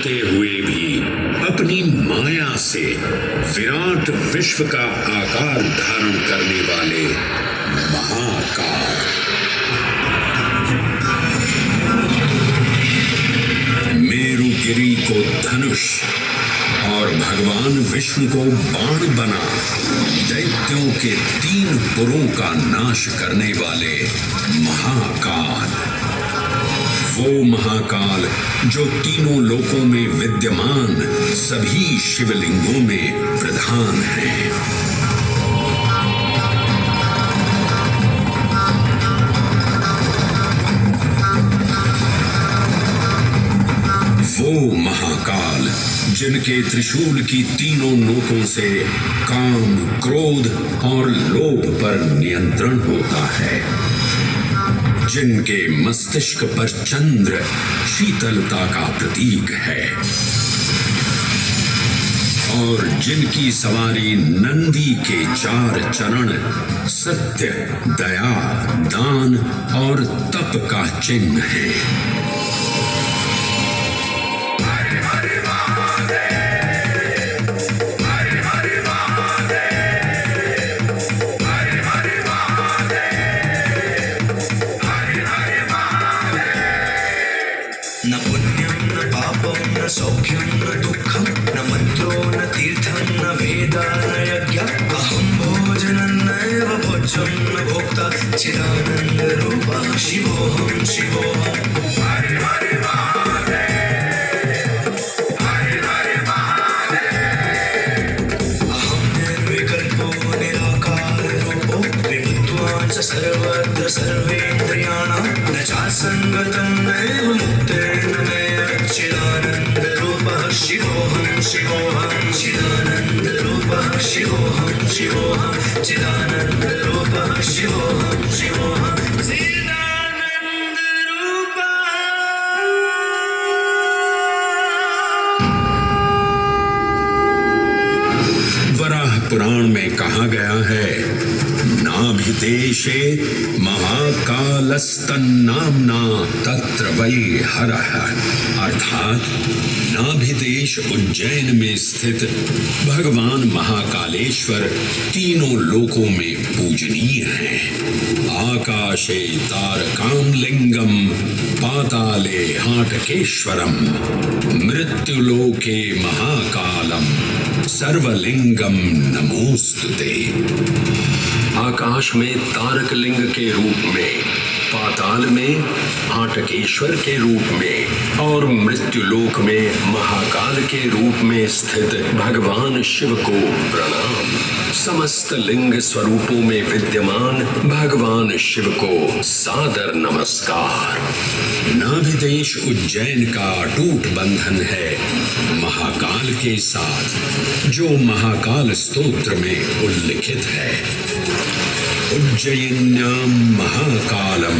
होते हुए भी अपनी माया से विराट विश्व का आकार धारण करने वाले महाकाल। मेरुगिरी को धनुष और भगवान विष्णु को बाण बना दैत्यों के 3 पुरों का नाश करने वाले महाकाल। वो महाकाल जो तीनों लोकों में विद्यमान सभी शिवलिंगों में प्रधान है। वो महाकाल जिनके त्रिशूल की तीनों नोकों से काम, क्रोध और लोभ पर नियंत्रण होता है, जिनके मस्तिष्क पर चंद्र शीतलता का प्रतीक है और जिनकी सवारी नंदी के 4 चरण सत्य, दया, दान और तप का चिन्ह है। न पुण्यं न पापं न सौख्यं न दुःखं न मन्त्रो न तीर्थं न वेदा न यज्ञः अहं भोजनं नैव भोज्यं न भोक्ता चिदानन्दरूपः शिवोऽहं शिवोऽहम्। हरे हरे महादेव, हरे हरे महादेव। अहं निर्विकल्पो निराकाररूपो विभुत्वान् च सर्वत्र सर्वेन्द्रियाणां न चासङ्गतं नैव मुक्तेन मे चिदानन्दरूपः शिवोऽहं शिवोऽहं चिदानन्दरूपः शिवोऽहं शिवोऽहं चिदानन्दरूपः शिवोऽहं शिवोऽहं चिदानन्दरूपः। वराह पुराण में कहा गया है, नाभिदेशे महाकालस्तन्नाम्ना तत्र वै हरः, अर्थात नाभिदेश उज्जैन में स्थित भगवान महाकालेश्वर तीनों लोकों में पूजनीय हैं। आकाशे तारकामलिंगम पाताले हाटकेश्वरम मृत्युलोके महाकालम सर्वलिंगम नमोस्तुते। आकाश में तारक लिंग के रूप में, पाताल में हाटकेश्वर के रूप में और मृत्युलोक में महाकाल के रूप में स्थित भगवान शिव को प्रणाम। समस्त लिंग स्वरूपों में विद्यमान भगवान शिव को सादर नमस्कार। नाभिदेश उज्जैन का अटूट बंधन है महाकाल के साथ, जो महाकाल स्तोत्र में उल्लिखित है। उज्जयिन्यां महाकालम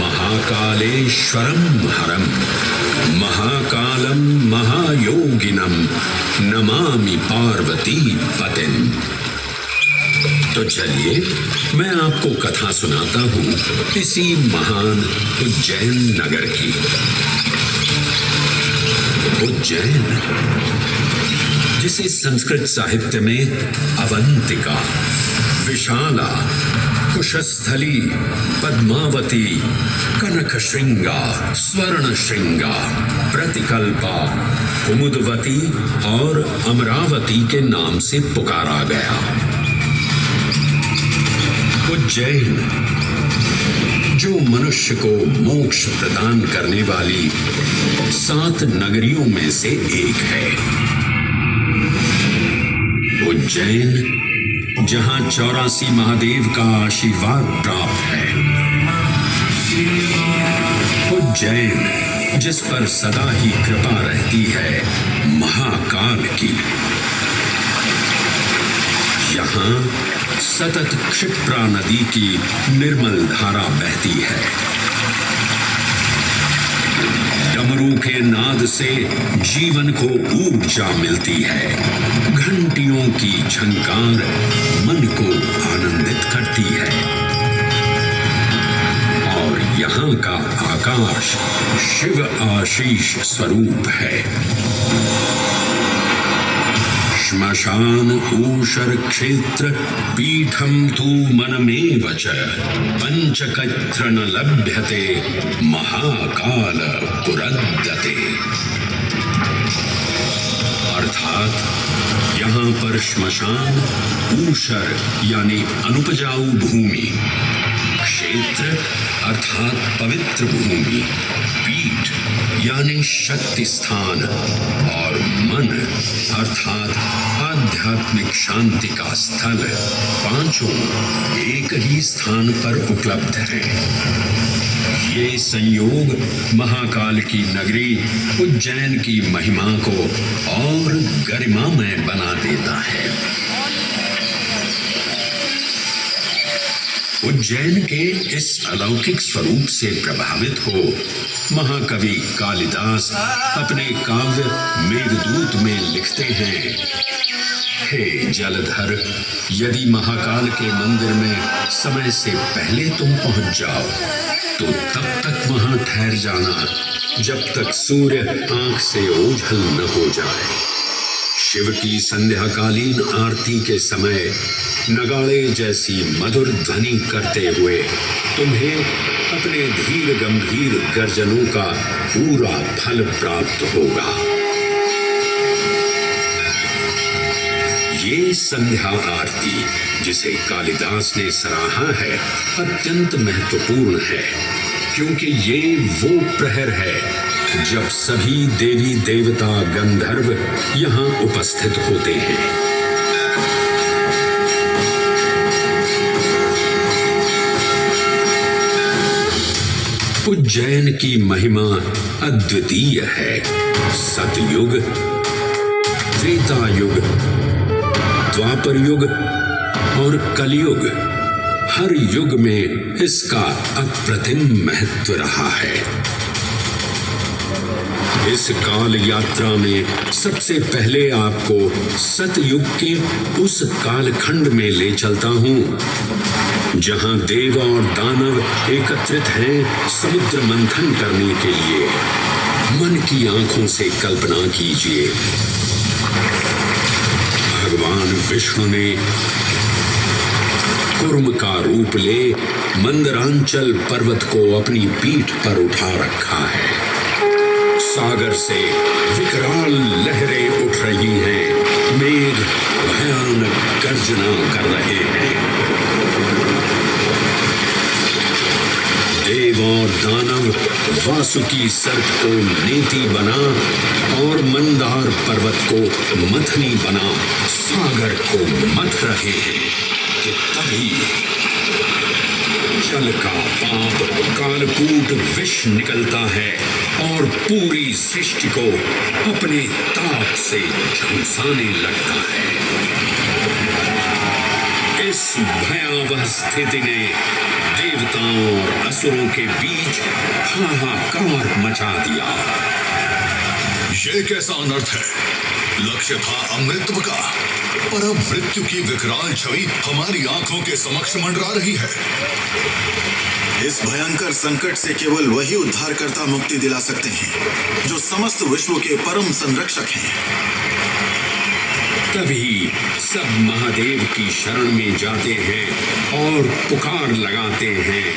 महाकालेश्वरम हरम महाकालम महायोगिनम नमामि पार्वती पतिं। तो चलिए मैं आपको कथा सुनाता हूँ इसी महान उज्जैन नगर की। उज्जैन, जिसे संस्कृत साहित्य में अवंतिका, विशाला, कुशस्थली, पद्मावती, कनक श्रृंगा, स्वर्ण श्रृंगा, प्रतिकल्पा, कुमुदवती और अमरावती के नाम से पुकारा गया। उज्जैन, जो मनुष्य को मोक्ष प्रदान करने वाली 7 नगरियों में से एक है। उज्जैन, जहां 84 महादेव का आशीर्वाद प्राप्त है। उज्जैन, जिस पर सदा ही कृपा रहती है महाकाल की। यहाँ सतत क्षिप्रा नदी की निर्मल धारा बहती है। डमरू के नाद से जीवन को ऊर्जा मिलती है। घंटियों की झंकार मन को आनंदित करती है और यहाँ का आकाश शिव आशीष स्वरूप है। श्मशान ऊषर क्षेत्र पीठम तु मनमेव च पंचकत्र न लभ्यते महाकाल पुरद्दते। अर्थात यहाँ पर श्मशान, ऊषर यानी अनुपजाऊ भूमि, क्षेत्र अर्थात पवित्र भूमि, पीठ यानी शक्ति स्थान और मन अर्थात आध्यात्मिक शांति का स्थल, पांचों एक ही स्थान पर उपलब्ध है। ये संयोग महाकाल की नगरी उज्जैन की महिमा को और गरिमामय बना देता है। उज्जैन के इस अलौकिक स्वरूप से प्रभावित हो महाकवि कालिदास अपने काव्य मेघदूत में लिखते हैं, हे जलधर, यदि महाकाल के मंदिर में समय से पहले तुम पहुंच जाओ तो तब तक वहां ठहर जाना जब तक सूर्य आंख से ओझल न हो जाए। शिव की संध्याकालीन आरती के समय नगाड़े जैसी मधुर ध्वनि करते हुए तुम्हें अपने धीर गंभीर गर्जनों का पूरा फल प्राप्त होगा। ये संध्या आरती जिसे कालिदास ने सराहा है अत्यंत महत्वपूर्ण है, क्योंकि ये वो प्रहर है जब सभी देवी देवता गंधर्व यहाँ उपस्थित होते हैं। उज्जैन की महिमा अद्वितीय है। सतयुग, त्रेता युग, द्वापर युग और कलयुग, हर युग में इसका अप्रतिम महत्व रहा है। इस काल यात्रा में सबसे पहले आपको सतयुग के उस कालखंड में ले चलता हूं जहां देव और दानव एकत्रित हैं समुद्र मंथन करने के लिए। मन की आंखों से कल्पना कीजिए, भगवान विष्णु ने कुर्म का रूप ले मंदरांचल पर्वत को अपनी पीठ पर उठा रखा है। सागर से विकराल लहरें उठ रही हैं, मेघ भयानक गर्जना कर रहे हैं। देव और दानव वासुकी सर्प को नेति बना और मंदार पर्वत को मथनी बना सागर को मथ रहे हैं कि तभी जल का पाप कालकूट विष निकलता है और पूरी सृष्टि को अपने ताप से झुलसाने लगता है। इस भयावह स्थिति ने देवताओं और असुरों के बीच हाहाकार मचा दिया। ये कैसा अनर्थ है? लक्ष्य था अमृतत्व का, पर अब मृत्यु की विकराल छवि हमारी आंखों के समक्ष मंडरा रही है। इस भयंकर संकट से केवल वही उद्धारकर्ता मुक्ति दिला सकते हैं जो समस्त विश्व के परम संरक्षक हैं। तभी सब महादेव की शरण में जाते हैं और पुकार लगाते हैं,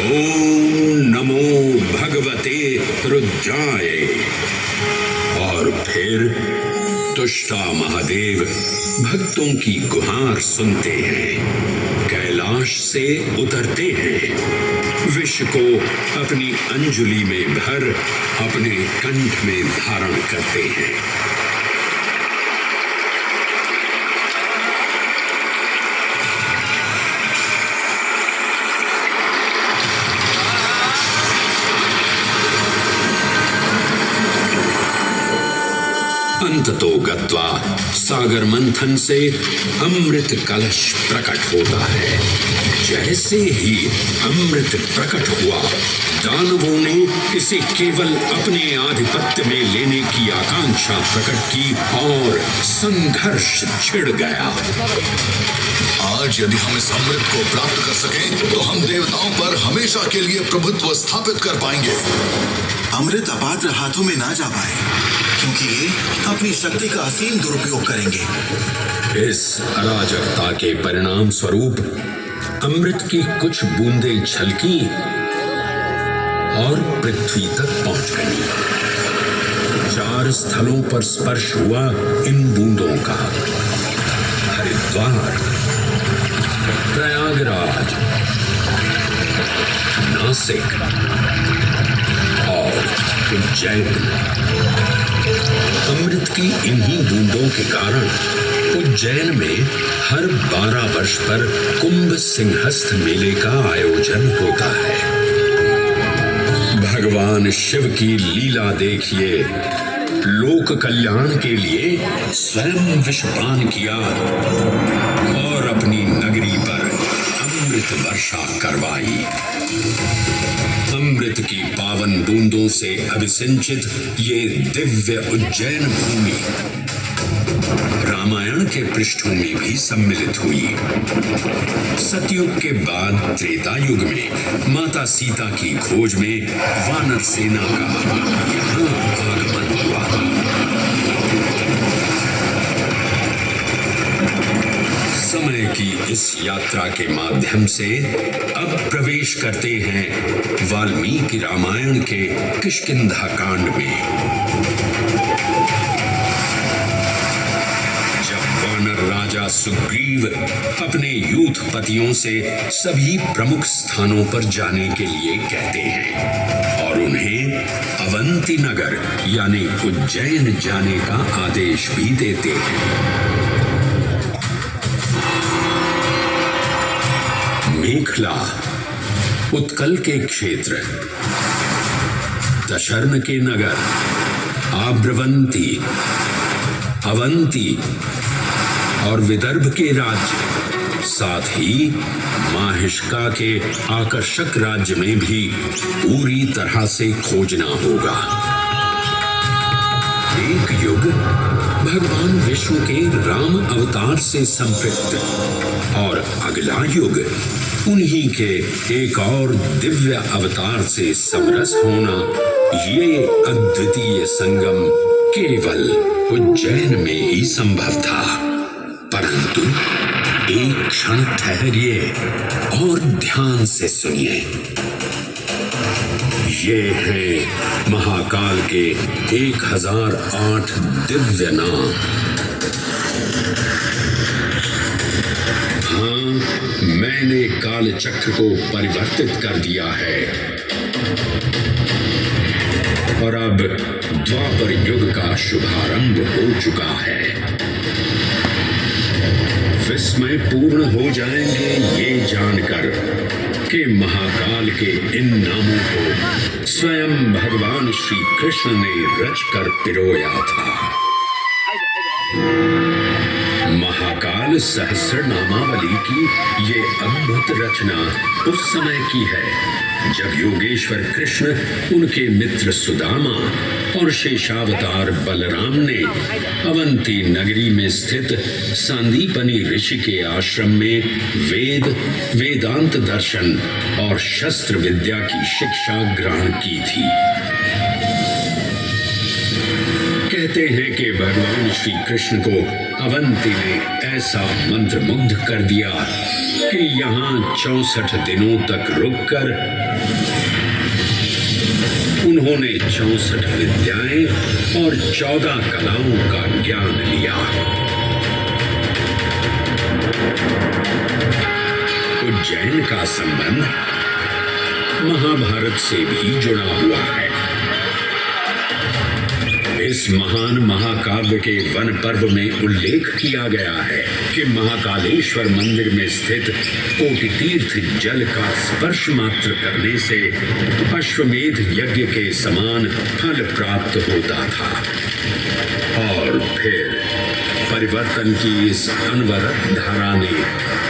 ओम नमो भगवते रुद्राय। और फिर तुष्टा महादेव भक्तों की गुहार सुनते हैं, कैलाश से उतरते हैं, विष को अपनी अंजुलि में भर अपने कंठ में धारण करते हैं। अंततो गत्वा सागर मंथन से अमृत कलश प्रकट होता है। जैसे ही अमृत प्रकट हुआ, दानवों ने इसे केवल अपने आधिपत्य में लेने की आकांक्षा प्रकट की और संघर्ष छिड़ गया। आज यदि हम इस अमृत को प्राप्त कर सकें तो हम देवताओं पर हमेशा के लिए प्रभुत्व स्थापित कर पाएंगे। अमृत अपात्र हाथों में ना जा पाए, क्योंकि ये अपनी शक्ति का असीम दुरुपयोग करेंगे। इस अराजकता के परिणाम स्वरूप अमृत की कुछ बूंदें छलकी और पृथ्वी तक पहुंच गई। 4 स्थलों पर स्पर्श हुआ इन बूंदों का। हरिद्वार, प्रयागराज, नासिक और उज्जैन। अमृत की इन्हीं बूंदों के कारण उज्जैन में हर 12 वर्ष पर कुंभ सिंहस्थ मेले का आयोजन होता है। भगवान शिव की लीला देखिए। लोक कल्याण के लिए स्वयं विषपान किया और अपनी नगरी पर अमृत वर्षा करवाई। अमृत की पावन बूंदों से अभिसिंचित ये दिव्य उज्जैन भूमि रामायण के पृष्ठों में भी सम्मिलित हुई। सतयुग के बाद त्रेता युग में माता सीता की खोज में वानर सेना का यहाँ आगमन हुआ। समय की इस यात्रा के माध्यम से अब प्रवेश करते हैं वाल्मीकि रामायण के किष्किंधा कांड में। राजा सुग्रीव अपने यूथपतियों से सभी प्रमुख स्थानों पर जाने के लिए कहते हैं और उन्हें अवंती नगर यानी उज्जैन जाने का आदेश भी देते हैं। मेखला उत्कल के क्षेत्र, दशर्न के नगर, आब्रवंती, अवंती और विदर्भ के राज्य, साथ ही माहिष्का के आकर्षक राज्य में भी पूरी तरह से खोजना होगा। एक युग भगवान विष्णु के राम अवतार से संपृक्त और अगला युग उन्हीं के एक और दिव्य अवतार से समरस होना, ये अद्वितीय संगम केवल उज्जैन में ही संभव था। परंतु एक क्षण ठहरिए और ध्यान से सुनिए। ये हैं महाकाल के 1008 दिव्य नाम। हाँ, मैंने काल चक्र को परिवर्तित कर दिया है और अब द्वापर युग का शुभारंभ हो चुका है। विस्मय पूर्ण हो जाएंगे ये जानकर कि महाकाल के इन नामों को स्वयं भगवान श्री कृष्ण ने रचकर पिरोया था। महाकाल सहस्रनामावली की ये अद्भुत रचना उस समय की है जब योगेश्वर कृष्ण, उनके मित्र सुदामा और शेषावतार बलराम ने अवंती नगरी में स्थित सांदीपनी ऋषि के आश्रम में वेद, वेदांत दर्शन और शस्त्र विद्या की शिक्षा ग्रहण की थी। कहते हैं कि भगवान श्री कृष्ण को अवंती ने ऐसा मंत्रमुग्ध कर दिया कि यहाँ 64 दिनों तक रुककर उन्होंने 64 विद्याएं और 14 कलाओं का ज्ञान लिया। उज्जैन का संबंध महाभारत से भी जुड़ा हुआ है। इस महान महाकाव्य के वन पर्व में उल्लेख किया गया है कि महाकालेश्वर मंदिर में स्थित कोटि तीर्थ जल का स्पर्श मात्र करने से अश्वमेध यज्ञ के समान फल प्राप्त होता था। और फिर परिवर्तन की इस अनवरत धारा ने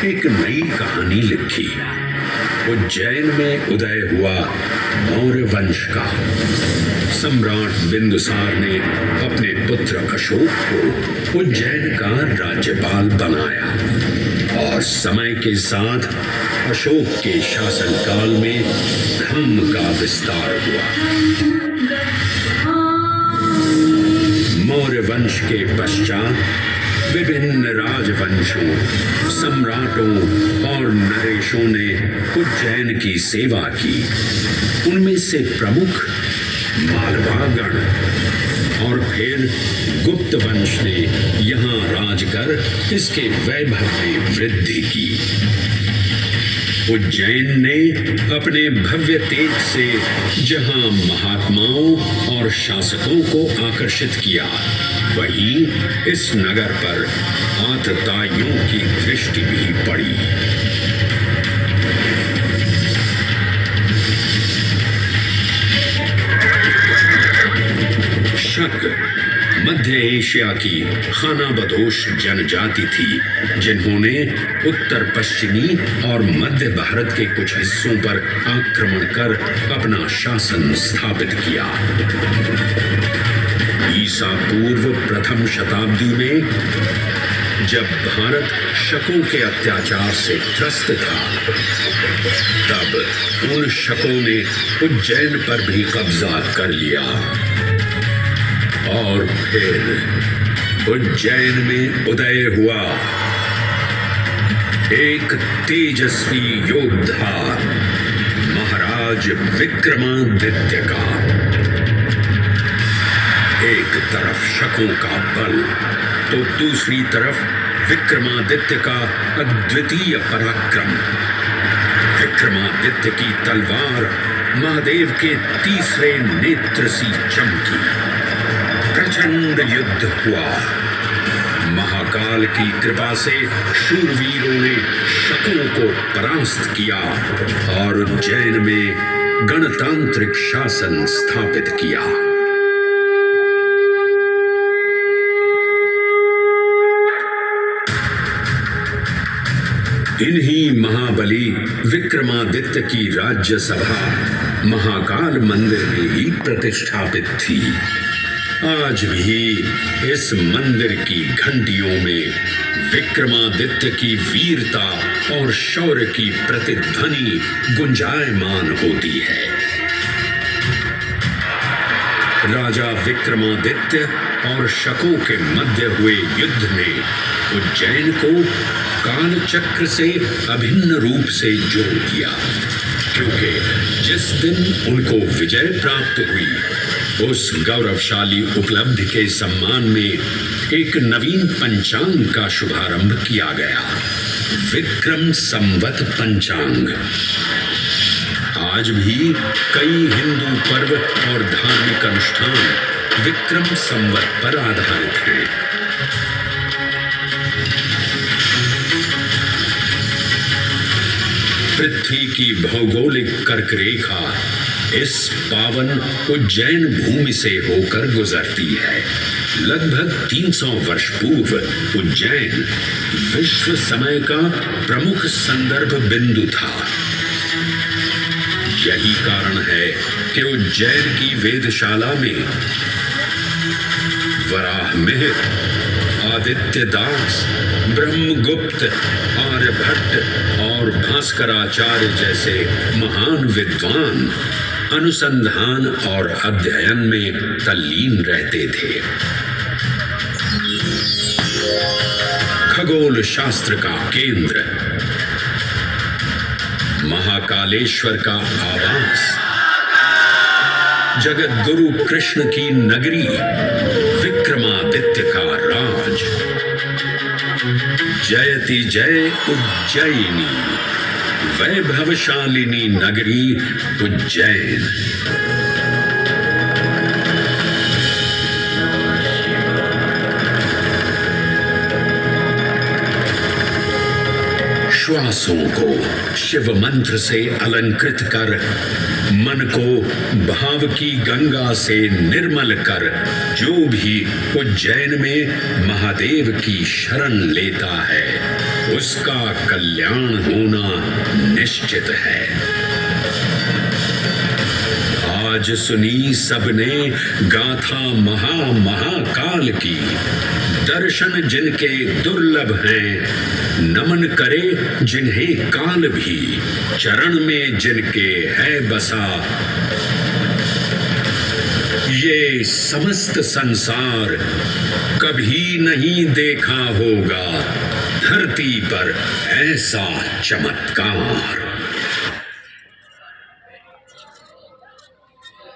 एक नई कहानी लिखी। उज्जैन में उदय हुआ मौर्य वंश का। सम्राट बिंदुसार ने अपने पुत्र अशोक को उज्जैन का राज्यपाल बनाया और समय के साथ अशोक के शासनकाल में धर्म का विस्तार हुआ। मौर्य वंश के पश्चात विभिन्न राजवंशों, सम्राटों और नरेशों ने उज्जैन की सेवा की। उनमें से प्रमुख मालवागण और फिर गुप्त वंश ने यहाँ राज कर इसके वैभव में वृद्धि की। उज्जैन ने अपने भव्य तेज से जहां महात्माओं और शासकों को आकर्षित किया, वहीं इस नगर पर आतताइयों की दृष्टि भी पड़ी। शक मध्य एशिया की खानाबदोश जनजाति थी, जिन्होंने उत्तर पश्चिमी और मध्य भारत के कुछ हिस्सों पर आक्रमण कर अपना शासन स्थापित किया। ईसा पूर्व प्रथम शताब्दी में जब भारत शकों के अत्याचार से त्रस्त था, तब उन शकों ने उज्जैन पर भी कब्जा कर लिया और फिर उज्जैन में उदय हुआ एक तेजस्वी योद्धा, महाराज विक्रमादित्य का। एक तरफ शकों का बल तो दूसरी तरफ विक्रमादित्य का अद्वितीय पराक्रम। विक्रमादित्य की तलवार महादेव के तीसरे नेत्र सी चमकी। प्रचंड युद्ध हुआ। महाकाल की कृपा से शूरवीरों ने शकों को परास्त किया और उज्जैन में गणतांत्रिक शासन स्थापित किया। इन्हीं महाबली विक्रमादित्य की राज्यसभा महाकाल मंदिर में ही प्रतिष्ठापित थी। आज भी इस मंदिर की घंटियों में विक्रमादित्य की वीरता और शौर्य की प्रतिध्वनि गुंजायमान होती है। राजा विक्रमादित्य और शकों के मध्य हुए युद्ध ने उज्जैन को कालचक्र से अभिन्न रूप से जोड़ दिया, क्योंकि जिस दिन उनको विजय प्राप्त हुई, उस गौरवशाली उपलब्धि के सम्मान में एक नवीन पंचांग का शुभारंभ किया गया, विक्रम संवत पंचांग। आज भी कई हिंदू पर्व और धार्मिक अनुष्ठान विक्रम संवत पर आधारित हैं। पृथ्वी की भौगोलिक कर्क रेखा इस पावन उज्जैन भूमि से होकर गुजरती है। लगभग 300 वर्ष पूर्व उज्जैन विश्व समय का प्रमुख संदर्भ बिंदु था। यही कारण है कि उज्जैन की वेदशाला में वराहमिहिर, आदित्य दास, ब्रह्मगुप्त, आर्यभट्ट और भास्कराचार्य जैसे महान विद्वान अनुसंधान और अध्ययन में तल्लीन रहते थे। खगोल शास्त्र का केंद्र, महाकालेश्वर का आवास, जगत गुरु कृष्ण की नगरी, विक्रमादित्य का राज। जयति जय उज्जैनी, वैभवशालिनी नगरी उज्जैन। श्वासों को शिव मंत्र से अलंकृत कर मन को भाव की गंगा से निर्मल कर जो भी उज्जैन में महादेव की शरण लेता है उसका कल्याण होना निश्चित है। आज सुनी सबने गाथा महाकाल की, दर्शन जिनके दुर्लभ हैं, नमन करे जिन्हें काल भी, चरण में जिनके है बसा। ये समस्त संसार कभी नहीं देखा होगा धरती पर ऐसा चमत्कार।